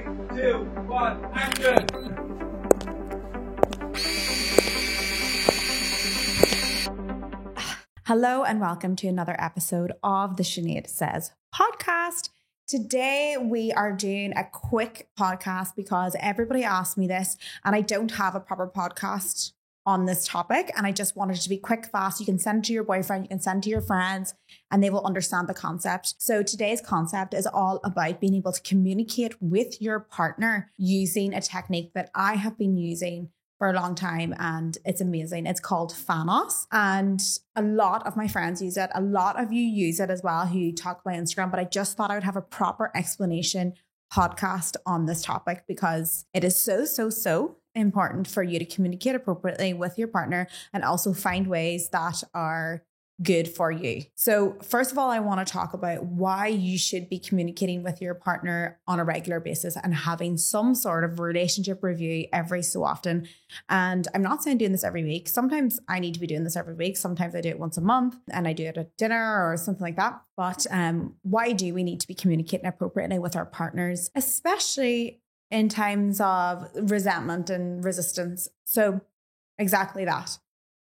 2, 1, action! Hello and welcome to another episode of the Sinead Says podcast. Today we are doing a quick podcast because everybody asked me this and I don't have a proper podcast on this topic, and I just wanted it to be quick, fast. You can send it to your boyfriend, you can send it to your friends, and they will understand the concept. So today's concept is all about being able to communicate with your partner using a technique that I have been using for a long time, and it's amazing. It's called Fanos, and a lot of my friends use it. A lot of you use it as well who talk about Instagram, but I just thought I would have a proper explanation podcast on this topic because it is so important for you to communicate appropriately with your partner and also find ways that are good for you. So first of all, I want to talk about why you should be communicating with your partner on a regular basis and having some sort of relationship review every so often. And I'm not saying doing this every week. Sometimes I need to be doing this every week. Sometimes I do it once a month and I do it at dinner or something like that. But why do we need to be communicating appropriately with our partners, especially in times of resentment and resistance? So exactly that.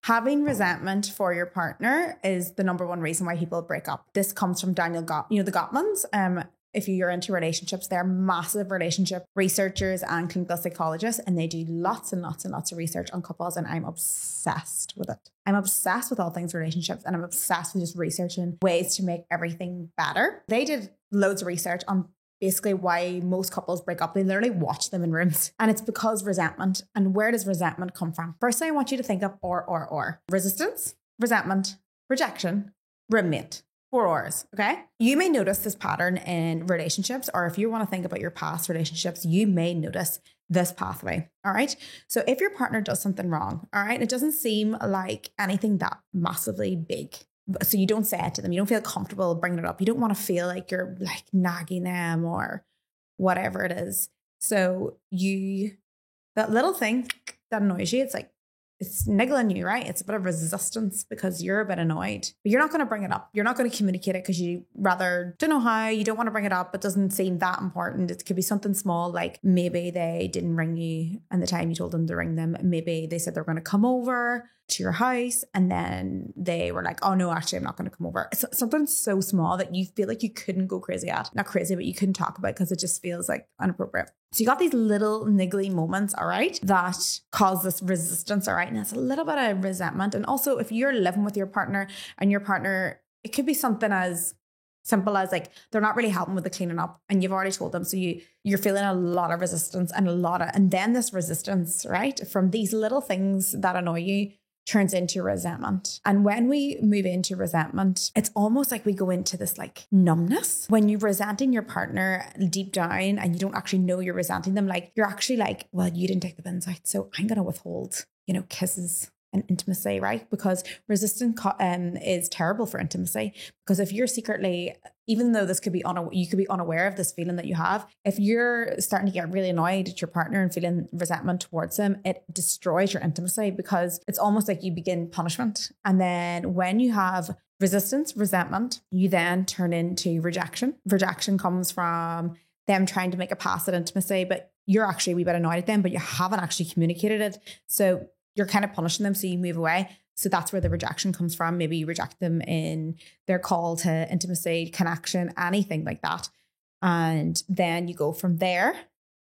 Having resentment for your partner is the number one reason why people break up. This comes from Daniel Gottman, the Gottmans. If you're into relationships, they're massive relationship researchers and clinical psychologists, and they do lots and lots and lots of research on couples, and I'm obsessed with it. I'm obsessed with all things relationships, and I'm obsessed with just researching ways to make everything better. They did loads of research on basically why most couples break up. They literally watch them in rooms, and it's because resentment. And where does resentment come from? Firstly, I want you to think of or. Resistance, resentment, rejection, roommate. 4 R's, okay? You may notice this pattern in relationships, or if you want to think about your past relationships, you may notice this pathway, all right? So if your partner does something wrong, all right, it doesn't seem like anything that massively big. So you don't say it to them. You don't feel comfortable bringing it up. You don't want to feel like you're like nagging them or whatever it is. So that little thing that annoys you, it's niggling you, right? It's a bit of resistance because you're a bit annoyed, but you're not going to bring it up. You're not going to communicate it because you rather don't know how. You don't want to bring it up. It doesn't seem that important. It could be something small, like maybe they didn't ring you and the time you told them to ring them. Maybe they said they're going to come over to your house and then they were like, oh no, actually I'm not going to come over. It's something so small that you feel like you couldn't go crazy at. Not crazy, but you couldn't talk about because it just feels like inappropriate. So you got these little niggly moments, all right, that cause this resistance, all right? And it's a little bit of resentment. And also if you're living with your partner and your partner, it could be something as simple as like they're not really helping with the cleaning up and you've already told them. So you're feeling a lot of resistance and then this resistance, right, from these little things that annoy you turns into resentment. And when we move into resentment, it's almost like we go into this like numbness. When you're resenting your partner deep down and you don't actually know you're resenting them, like you're actually like, well, you didn't take the bins out, so I'm going to withhold, kisses and intimacy, right? Because resistance is terrible for intimacy. Because if you're secretly, even though this could be you could be unaware of this feeling that you have, if you're starting to get really annoyed at your partner and feeling resentment towards them, it destroys your intimacy because it's almost like you begin punishment. And then when you have resistance, resentment, you then turn into rejection. Rejection comes from them trying to make a pass at intimacy, but you're actually a wee bit annoyed at them, but you haven't actually communicated it. So you're kind of punishing them, so you move away. So that's where the rejection comes from. Maybe you reject them in their call to intimacy, connection, anything like that. And then you go from there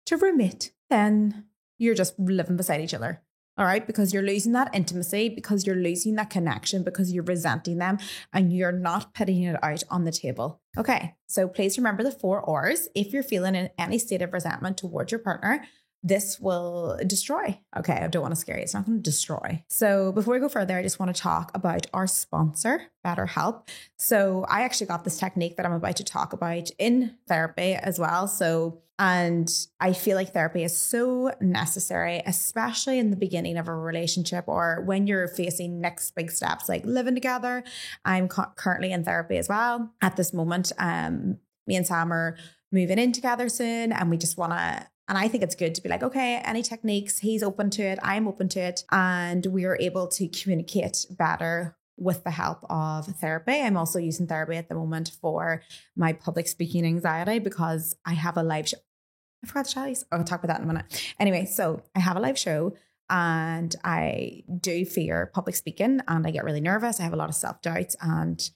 to roommate. Then you're just living beside each other. All right, because you're losing that intimacy, because you're losing that connection, because you're resenting them and you're not putting it out on the table. Okay, so please remember the 4 R's. If you're feeling in any state of resentment towards your partner, this will destroy. Okay, I don't want to scare you. It's not going to destroy. So before we go further, I just want to talk about our sponsor, BetterHelp. So I actually got this technique that I'm about to talk about in therapy as well. And I feel like therapy is so necessary, especially in the beginning of a relationship or when you're facing next big steps like living together. I'm currently in therapy as well at this moment. Me and Sam are moving in together soon, and we just want to, and I think it's good to be like, okay, any techniques, he's open to it, I'm open to it, and we are able to communicate better with the help of therapy. I'm also using therapy at the moment for my public speaking anxiety because I have a live show. I forgot to tell you. I'll talk about that in a minute. Anyway, so I have a live show and I do fear public speaking and I get really nervous. I have a lot of self-doubt, and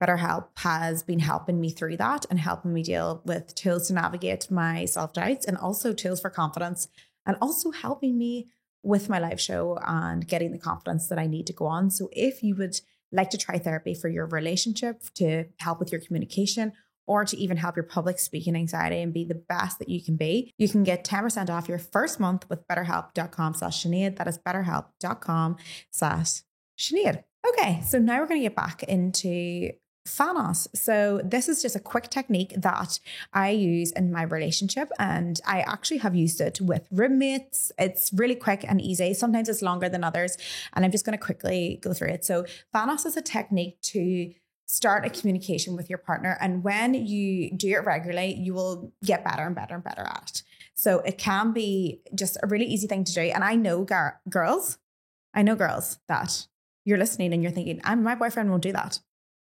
BetterHelp has been helping me through that and helping me deal with tools to navigate my self-doubts, and also tools for confidence, and also helping me with my live show and getting the confidence that I need to go on. So if you would like to try therapy for your relationship, to help with your communication, or to even help your public speaking anxiety and be the best that you can be, you can get 10% off your first month with betterhelp.com/Sinead. That is betterhelp.com/Sinead. Okay, so now we're going to get back into Thanos. So this is just a quick technique that I use in my relationship, and I actually have used it with roommates. It's really quick and easy. Sometimes it's longer than others, and I'm just going to quickly go through it. So Thanos is a technique to start a communication with your partner, and when you do it regularly, you will get better and better and better at it. So it can be just a really easy thing to do. And I know girls that you're listening and you're thinking, my boyfriend won't do that.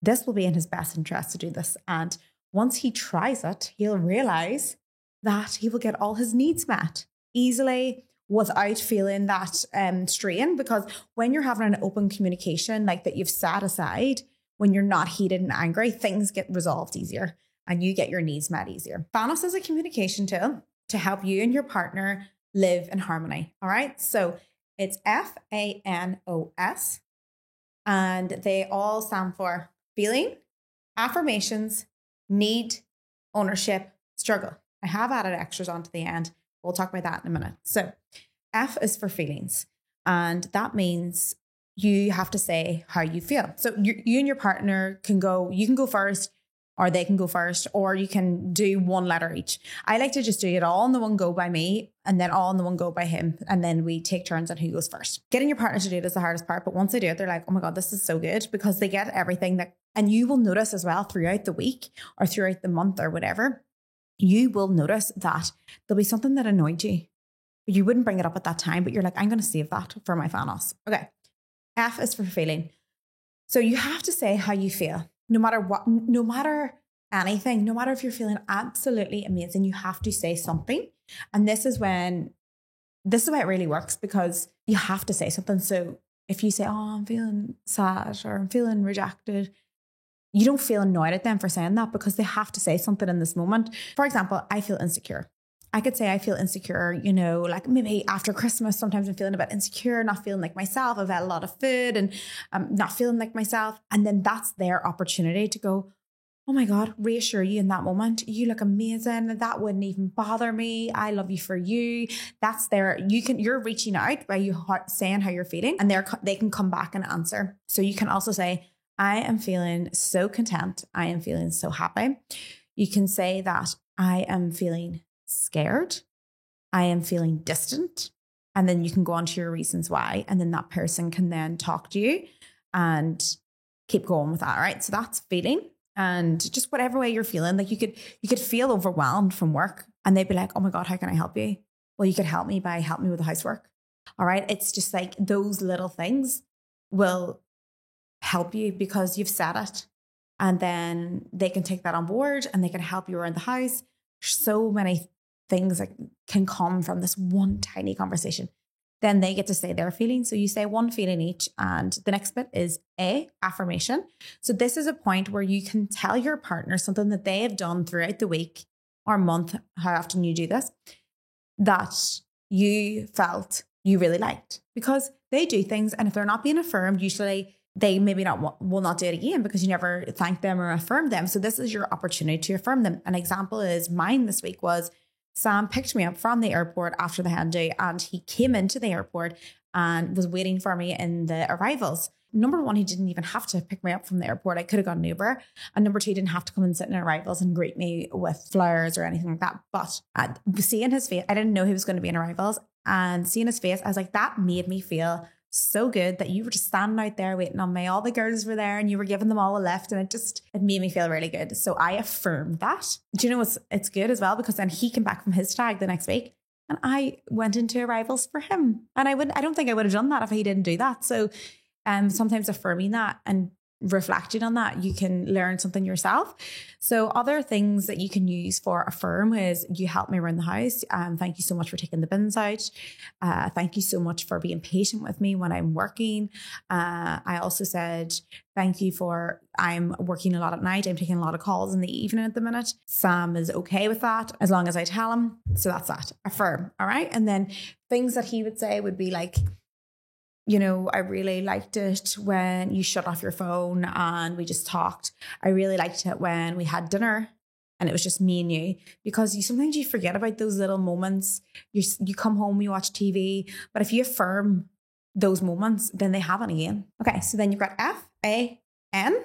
This will be in his best interest to do this. And once he tries it, he'll realize that he will get all his needs met easily without feeling that strain. Because when you're having an open communication like that you've set aside, when you're not heated and angry, things get resolved easier and you get your needs met easier. Thanos is a communication tool to help you and your partner live in harmony. All right. So it's FANOS, and they all stand for feeling, affirmations, need, ownership, struggle. I have added extras onto the end. We'll talk about that in a minute. So F is for feelings. And that means you have to say how you feel. So you and your partner you can go first, or they can go first, or you can do one letter each. I like to just do it all in the one go by me, and then all in the one go by him. And then we take turns on who goes first. Getting your partner to do it is the hardest part. But once they do it, they're like, oh my God, this is so good, because they get everything and you will notice as well throughout the week or throughout the month or whatever, you will notice that there'll be something that annoyed you, but you wouldn't bring it up at that time, but you're like, I'm going to save that for my Thanos. Okay. F is for feeling. So you have to say how you feel. No matter what, no matter anything, no matter if you're feeling absolutely amazing, you have to say something. And this is why it really works, because you have to say something. So if you say, oh, I'm feeling sad or I'm feeling rejected, you don't feel annoyed at them for saying that, because they have to say something in this moment. For example, I feel insecure. I could say I feel insecure, like maybe after Christmas, sometimes I'm feeling a bit insecure, not feeling like myself. I've had a lot of food and I'm not feeling like myself. And then that's their opportunity to go, oh my God, reassure you in that moment. You look amazing. That wouldn't even bother me. I love you for you. That's you're reaching out by you saying how you're feeling, and they can come back and answer. So you can also say, I am feeling so content. I am feeling so happy. You can say that I am feeling scared. I am feeling distant. And then you can go on to your reasons why. And then that person can then talk to you and keep going with that. Right. So that's feeling. And just whatever way you're feeling, like you could feel overwhelmed from work, and they'd be like, oh my God, how can I help you? Well, you could help me with the housework. All right. It's just like those little things will help you because you've said it, and then they can take that on board and they can help you around the house. So many things that can come from this one tiny conversation. Then they get to say their feelings. So you say one feeling each, and the next bit is affirmation. So this is a point where you can tell your partner something that they have done throughout the week or month, how often you do this, that you felt you really liked, because they do things, and if they're not being affirmed, usually they maybe will not do it again because you never thanked them or affirmed them. So this is your opportunity to affirm them. An example is mine this week was Sam picked me up from the airport after the hen do, and he came into the airport and was waiting for me in the arrivals. Number one, he didn't even have to pick me up from the airport. I could have got an Uber. And number two, he didn't have to come and sit in arrivals and greet me with flowers or anything like that. But seeing his face, I didn't know he was going to be in arrivals, and seeing his face, I was like, that made me feel so good that you were just standing out there waiting on me. All the girls were there and you were giving them all a lift, and it made me feel really good. So I affirmed that. Do you know it's good as well, because then he came back from his tag the next week and I went into arrivals for him. And I don't think I would have done that if he didn't do that. So sometimes affirming that and reflecting on that, you can learn something yourself. So other things that you can use for affirm is you help me around the house. Thank you so much for taking the bins out. Thank you so much for being patient with me when I'm working. I also said, thank you for, I'm working a lot at night. I'm taking a lot of calls in the evening at the minute. Sam is okay with that as long as I tell him. So that's that. Affirm. All right. And then things that he would say would be like, you know, I really liked it when you shut off your phone and we just talked. I really liked it when we had dinner and it was just me and you, because sometimes you forget about those little moments. You come home, you watch TV, but if you affirm those moments, then they happen again. Okay, so then you've got F-A-N.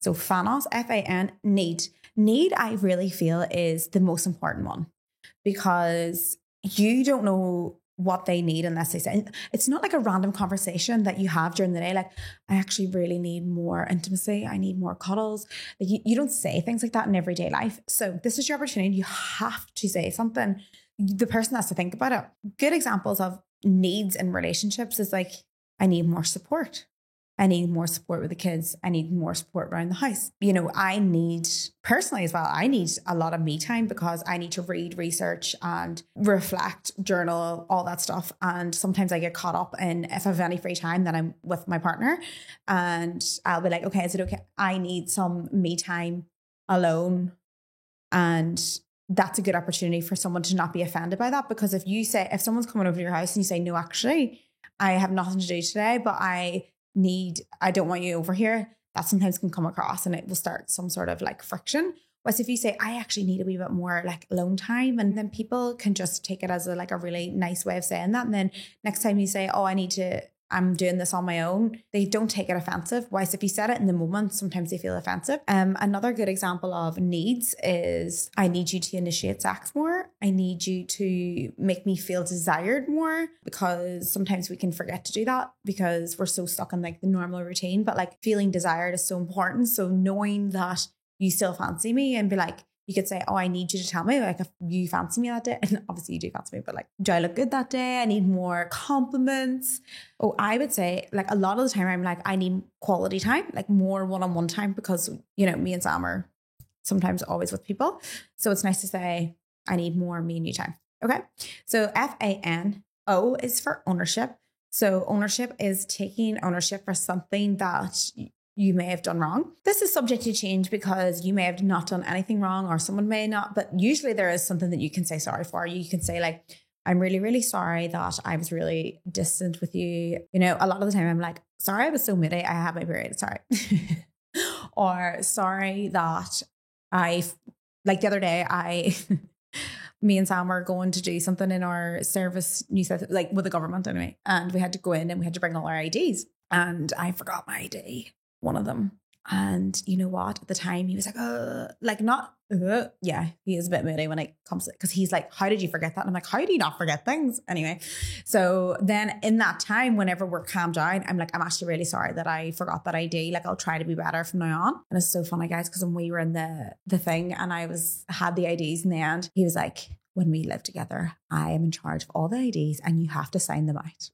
So Fanos, F-A-N, need. Need, I really feel, is the most important one, because you don't know what they need unless they say. It's not like a random conversation that you have during the day. Like, I actually really need more intimacy. I need more cuddles. Like, you don't say things like that in everyday life. So this is your opportunity. You have to say something. The person has to think about it. Good examples of needs in relationships is like, I need more support. I need more support with the kids. I need more support around the house. You know, I need, personally as well, I need a lot of me time, because I need to read, research and reflect, journal, all that stuff. And sometimes I get caught up in, if I have any free time, then I'm with my partner and I'll be like, okay, is it okay? I need some me time alone. And that's a good opportunity for someone to not be offended by that. Because if someone's coming over to your house and you say, no, actually, I have nothing to do today, but I don't want you over here, that sometimes can come across and it will start some sort of like friction. Whereas if you say, I actually need a wee bit more like alone time, and then people can just take it as a really nice way of saying that. And then next time you say, oh, I'm doing this on my own, they don't take it offensive. Whereas if you said it in the moment, sometimes they feel offensive. Another good example of needs is, I need you to initiate sex more. I need you to make me feel desired more, because sometimes we can forget to do that because we're so stuck in like the normal routine. But like, feeling desired is so important. So knowing that you still fancy me, and be like, you could say, oh, I need you to tell me like if you fancy me that day. And obviously you do fancy me, but like, do I look good that day? I need more compliments. Oh, I would say like a lot of the time I'm like, I need quality time, like more one-on-one time, because, you know, me and Sam are sometimes always with people. So it's nice to say, I need more me and you time. Okay. So F-A-N-O is for ownership. So ownership is taking ownership for something that you may have done wrong. This is subject to change because you may have not done anything wrong, or someone may not, but usually there is something that you can say sorry for. You can say like, I'm really, really sorry that I was really distant with you. You know, a lot of the time I'm like, sorry, I was so moody. I had my period. Sorry. Or sorry that like the other day, me and Sam were going to do something in our service, New South, like with the government anyway. And we had to go in and we had to bring all our IDs, and I forgot my ID. One of them. And you know what? At the time he was like, yeah, he is a bit moody when it comes to, because he's like, how did you forget that? And I'm like, how do you not forget things? Anyway, so then in that time, whenever we're calmed down, I'm like, I'm actually really sorry that I forgot that ID. Like, I'll try to be better from now on. And it's so funny, guys, because when we were in the thing and I had the IDs in the end, he was like, when we live together, I am in charge of all the IDs and you have to sign them out.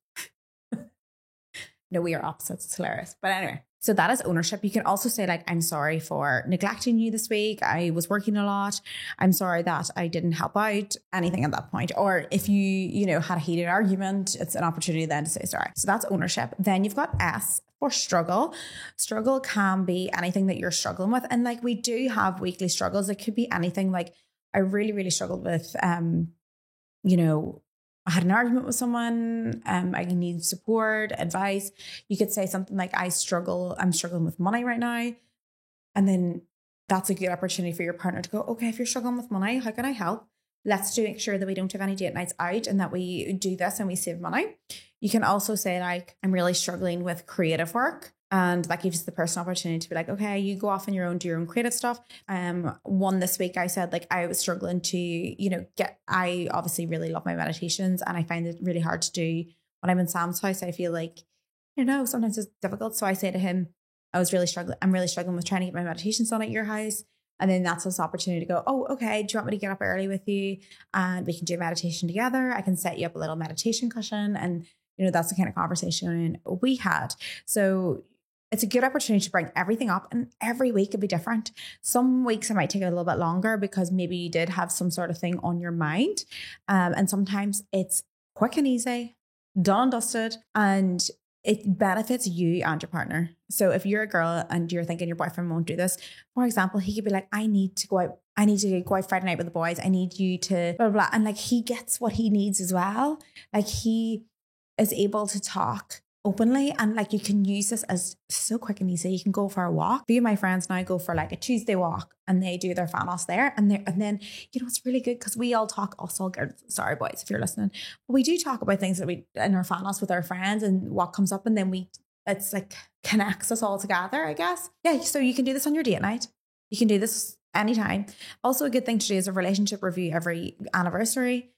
No, we are opposites. It's hilarious. But anyway, so that is ownership. You can also say like, I'm sorry for neglecting you this week. I was working a lot. I'm sorry that I didn't help out, anything at that point. Or if you had a heated argument, it's an opportunity then to say sorry. So that's ownership. Then you've got S for struggle. Struggle can be anything that you're struggling with. And like, we do have weekly struggles. It could be anything. Like, I really, really struggled with, I had an argument with someone, I need support, advice. You could say something like, I'm struggling with money right now. And then that's a good opportunity for your partner to go, okay, if you're struggling with money, how can I help? Let's make sure that we don't have any date nights out and that we do this and we save money. You can also say like, I'm really struggling with creative work. And that gives the person opportunity to be like, okay, you go off on your own, do your own creative stuff. One this week, I said like, I was struggling to, I obviously really love my meditations and I find it really hard to do when I'm in Sam's house. I feel like, sometimes it's difficult. So I say to him, I'm really struggling with trying to get my meditations done at your house. And then that's this opportunity to go, oh, okay, do you want me to get up early with you? And we can do meditation together. I can set you up a little meditation cushion. And, that's the kind of conversation we had. So it's a good opportunity to bring everything up, and every week could be different. Some weeks it might take a little bit longer because maybe you did have some sort of thing on your mind. And sometimes it's quick and easy, done and dusted, and it benefits you and your partner. So if you're a girl and you're thinking your boyfriend won't do this, for example, he could be like, I need to go out Friday night with the boys. I need you to blah, blah, blah. And like, he gets what he needs as well. Like, he is able to talk openly, and like, you can use this as so quick and easy. You can go for a walk. A few of my friends now go for like a Tuesday walk, and they do their Fanos there, and then it's really good because we all talk. Also, sorry boys if you're listening, but we do talk about things that we in our Fanos with our friends and what comes up, and then it's like connects us all together, I guess. Yeah, so you can do this on your date night. You can do this anytime. Also, a good thing to do is a relationship review every anniversary.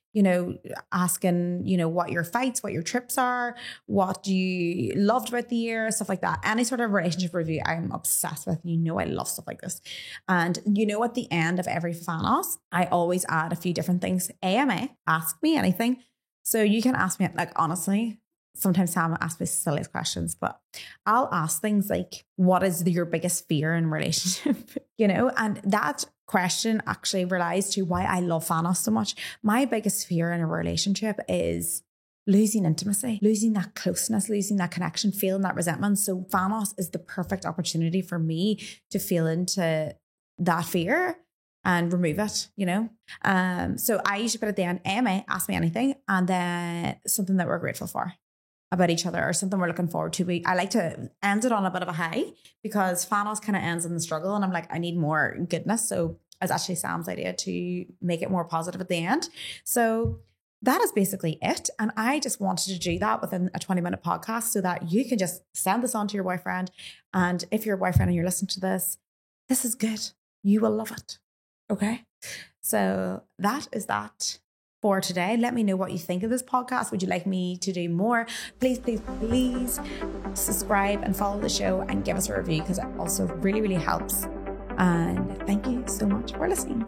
Asking, what your fights, what your trips are, what you loved about the year, stuff like that. Any sort of relationship review, I'm obsessed with. I love stuff like this. And at the end of every Fanos, I always add a few different things. AMA, ask me anything. So you can ask me, like, honestly, sometimes Sam asks me silliest questions, but I'll ask things like, what is your biggest fear in a relationship? And that question actually relies to why I love Fanos so much. My biggest fear in a relationship is losing intimacy, losing that closeness, losing that connection, feeling that resentment. So Fanos is the perfect opportunity for me to feel into that fear and remove it, So I usually put at the end, AMA, ask me anything, and then something that we're grateful for about each other or something we're looking forward to. I like to end it on a bit of a high because Fanos kind of ends in the struggle, and I'm like, I need more goodness. So it's actually Sam's idea to make it more positive at the end. So that is basically it. And I just wanted to do that within a 20-minute podcast so that you can just send this on to your boyfriend. And if you're a boyfriend and you're listening to this is good. You will love it. Okay. So that is that for today. Let me know what you think of this podcast. Would you like me to do more? Please subscribe and follow the show and give us a review because it also really, really helps. And thank you so much for listening.